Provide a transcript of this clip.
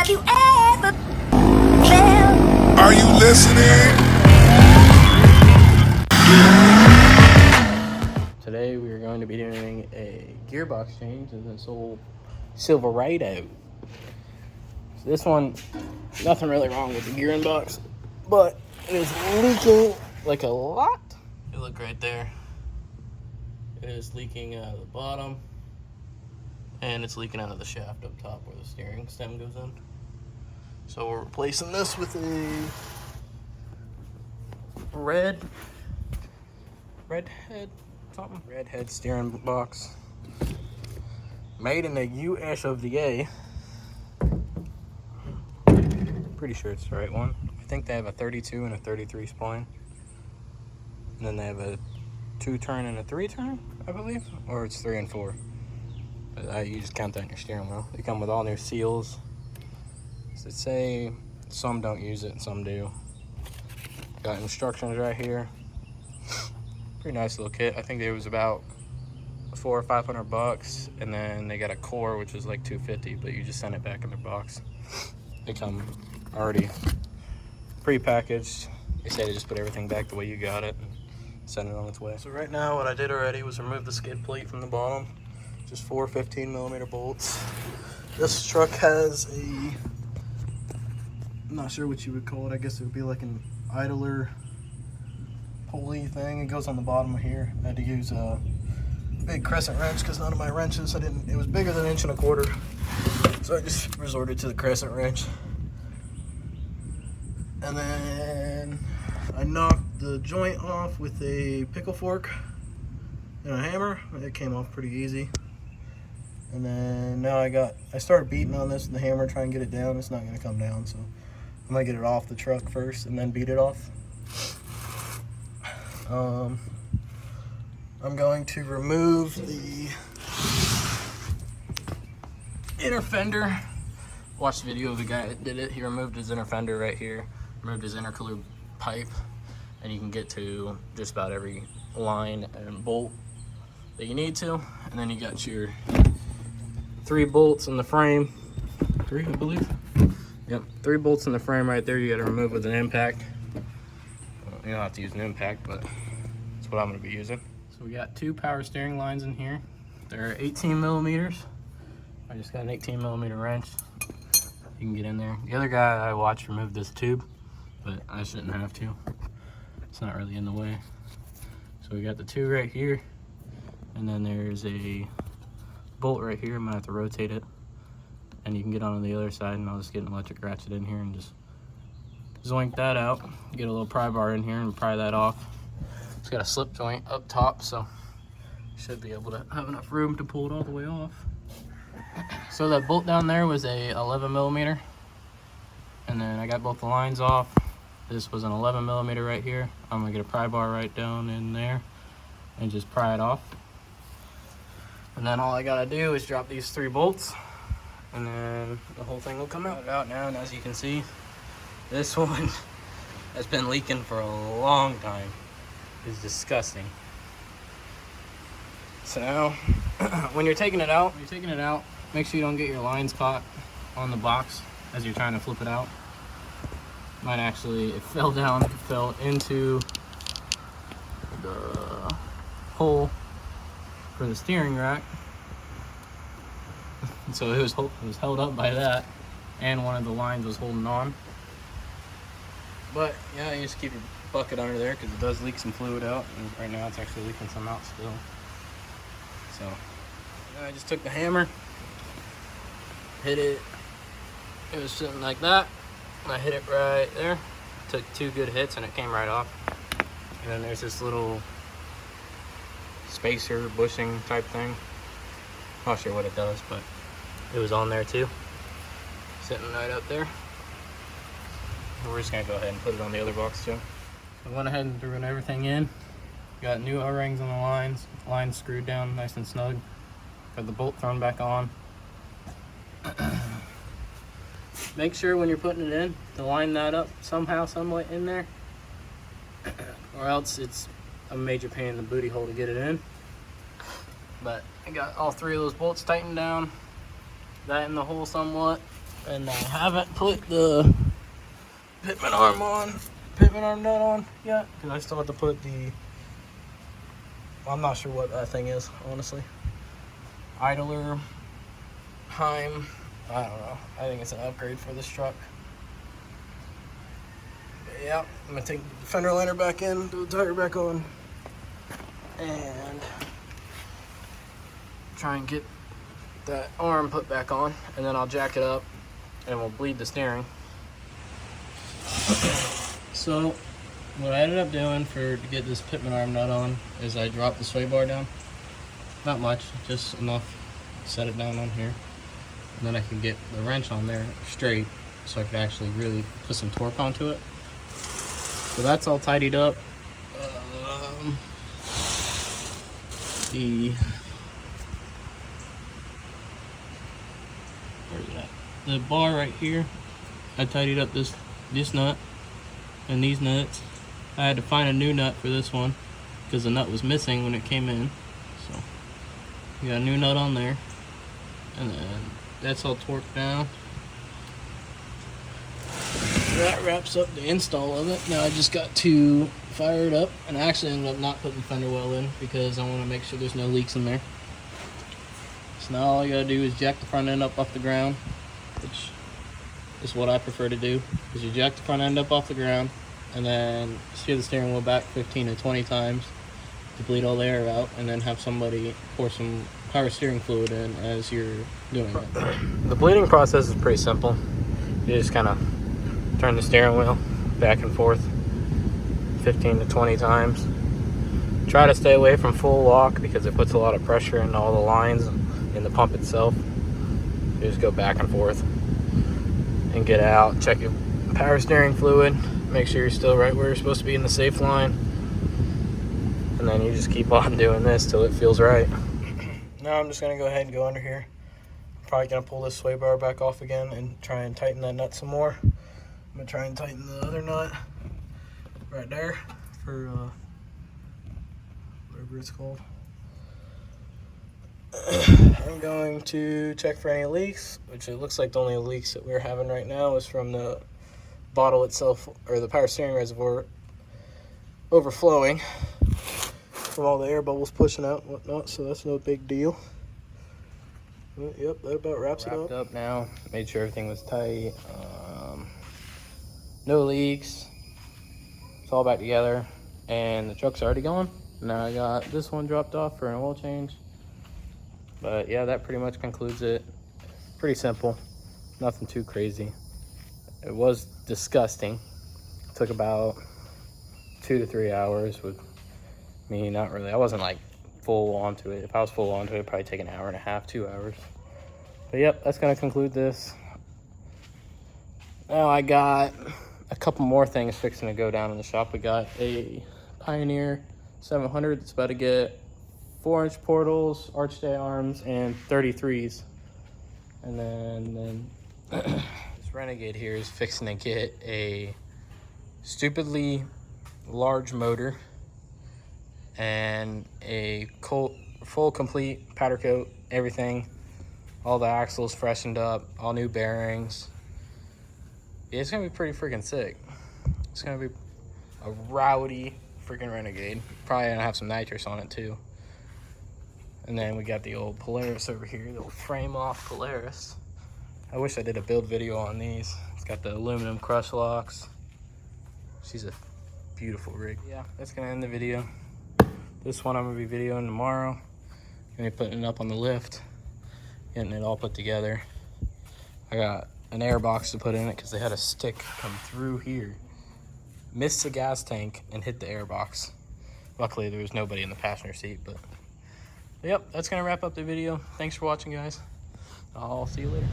you ever felt. Are you listening? Today we are going to be doing a gearbox change in this old Silverado. So this one, nothing really wrong with the gearing box, but it is leaking like a lot. You look right there. It is leaking out of the bottom, and it's leaking out of the shaft up top where the steering stem goes in. So we're replacing this with a redhead something. Redhead steering box. Made in the US of the A. Pretty sure it's the right one. I think they have a 32 and a 33 spline. And then they have a 2-turn and a 3-turn, I believe. Or it's 3 and 4. But you just count that in your steering wheel. They come with all new seals. So they say some don't use it and some do. Got instructions right here. Pretty nice little kit. I think it was about $400 or $500, and then they got a core which is like $250, but you just send it back in their box. They come already pre-packaged. They say to just put everything back the way you got it and send it on its way. So right now what I did already was remove the skid plate from the bottom. Just 4 15mm bolts. This truck has a, I'm not sure what you would call it. I guess it would be like an idler pulley thing. It goes on the bottom of here. I had to use a big crescent wrench because none of my wrenches, it was bigger than 1.25 inches. So I just resorted to the crescent wrench. And then I knocked the joint off with a pickle fork and a hammer. It came off pretty easy. And then now I started beating on this with the hammer, trying to get it down. It's not gonna come down, so I'm gonna get it off the truck first and then beat it off. I'm going to remove the inner fender. Watch the video of the guy that did it. He removed his inner fender right here, removed his intercooler pipe, and you can get to just about every line and bolt that you need to. And then you got your 3 bolts in the frame. 3, I believe. Yep, 3 bolts in the frame right there. You got to remove with an impact. Well, you don't have to use an impact, but that's what I'm going to be using. So we got 2 power steering lines in here. They're 18mm. I just got an 18mm wrench. You can get in there. The other guy I watched remove this tube, but I shouldn't have to. It's not really in the way. So we got the 2 right here, and then there's a bolt right here. I'm gonna have to rotate it, and you can get on the other side, and I'll just get an electric ratchet in here and just zoink that out. Get a little pry bar in here and pry that off. It's got a slip joint up top, so should be able to have enough room to pull it all the way off. So that bolt down there was a 11mm, and then I got both the lines off. This was an 11mm right here. I'm gonna get a pry bar right down in there and just pry it off. And then all I gotta do is drop these 3 bolts, and then the whole thing will come out now. And as you can see, this one has been leaking for a long time. It's disgusting. So now, when you're taking it out, make sure you don't get your lines caught on the box as you're trying to flip it out. Mine actually, it fell down, fell into the hole for the steering rack. So it was held up by that, and one of the lines was holding on. But yeah, you just keep your bucket under there because it does leak some fluid out, and right now it's actually leaking some out still. So I just took the hammer, hit it. It was sitting like that. I hit it right there. Took 2 good hits and it came right off. And then there's this little spacer bushing type thing. Not sure what it does, but it was on there too. Sitting right up there. We're just gonna go ahead and put it on the other box too. I went ahead and threw everything in. Got new O-rings on the lines screwed down nice and snug. Got the bolt thrown back on. Make sure when you're putting it in to line that up somehow, somewhat in there, or else it's a major pain in the booty hole to get it in. But I got all 3 of those bolts tightened down, that in the hole somewhat, And I haven't put the pitman arm nut on yet, because I still have to put the, I'm not sure what that thing is, honestly. Idler, Heim, I don't know. I think it's an upgrade for this truck. But yeah, I'm gonna take the fender liner back in, do the tire back on, and try and get that arm put back on, and then I'll jack it up and we'll bleed the steering. So what I ended up doing to get this pitman arm nut on is I dropped the sway bar down. Not much, just enough to set it down on here. And then I can get the wrench on there straight so I can actually really put some torque onto it. So that's all tidied up. Where's it at? The bar right here, I tidied up this nut and these nuts. I had to find a new nut for this one because the nut was missing when it came in. So we got a new nut on there, and then that's all torqued down. That wraps up the install of it. Now I just got to fire it up, and I actually ended up not putting the fender well in because I want to make sure there's no leaks in there. So now all you gotta do is jack the front end up off the ground, which is what I prefer to do, because you jack the front end up off the ground and then steer the steering wheel back 15 to 20 times to bleed all the air out, and then have somebody pour some power steering fluid in as you're doing it. The bleeding process is pretty simple. You just kind of turn the steering wheel back and forth 15 to 20 times. Try to stay away from full lock because it puts a lot of pressure in all the lines in the pump itself. You just go back and forth and get out. Check your power steering fluid. Make sure you're still right where you're supposed to be in the safe line. And then you just keep on doing this till it feels right. Now I'm just gonna go ahead and go under here. Probably gonna pull this sway bar back off again and try and tighten that nut some more. I'm gonna try and tighten the other nut right there for whatever it's called. I'm going to check for any leaks, which it looks like the only leaks that we're having right now is from the bottle itself, or the power steering reservoir overflowing from all the air bubbles pushing out and whatnot, so that's no big deal. But yep, that about wraps it up. Wrapped up now, made sure everything was tight, no leaks, it's all back together, and the truck's already going. Now I got this one dropped off for an oil change. But yeah, that pretty much concludes it. Pretty simple, nothing too crazy. It was disgusting. It took about 2 to 3 hours with me, not really. I wasn't like full onto it. If I was full onto it, it'd probably take an hour and a half, 2 hours. But yep, that's gonna conclude this. Now I got a couple more things fixing to go down in the shop. We got a Pioneer 700 that's about to get 4-inch portals, archstay arms, and 33s. And then this Renegade here is fixing to get a stupidly large motor and a full complete powder coat, everything. All the axles freshened up, all new bearings. It's gonna be pretty freaking sick. It's gonna be a rowdy freaking Renegade. Probably gonna have some nitrous on it too. And then we got the old Polaris over here, the old frame off Polaris. I wish I did a build video on these. It's got the aluminum crush locks. She's a beautiful rig. Yeah, that's gonna end the video. This one I'm gonna be videoing tomorrow. Gonna be putting it up on the lift, getting it all put together. I got an air box to put in it because they had a stick come through here, missed the gas tank and hit the air box. Luckily there was nobody in the passenger seat, but yep, that's gonna wrap up the video. Thanks for watching, guys. I'll see you later.